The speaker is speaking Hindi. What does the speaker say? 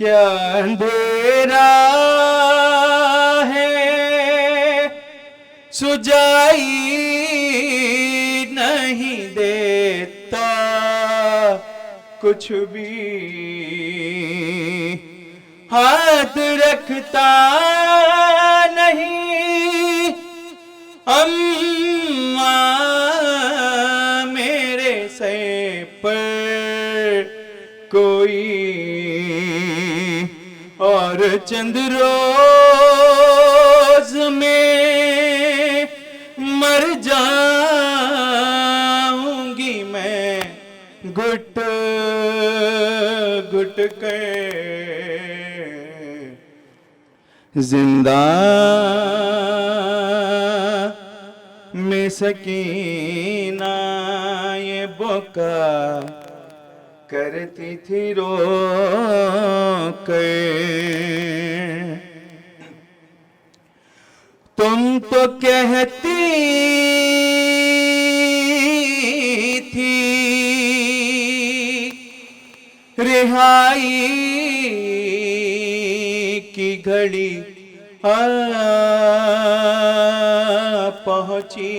क्या अंधेरा है सुझाई नहीं देता कुछ भी, हाथ रखता नहीं अम्मा मेरे सर पर कोई, और चंद रोज में मर जाऊंगी मैं घुट घुट कर। जिंदा में सकीना ये बोका करती थी रो कर। तुम तो कहती थी रिहाई की घड़ी आ पहुंची,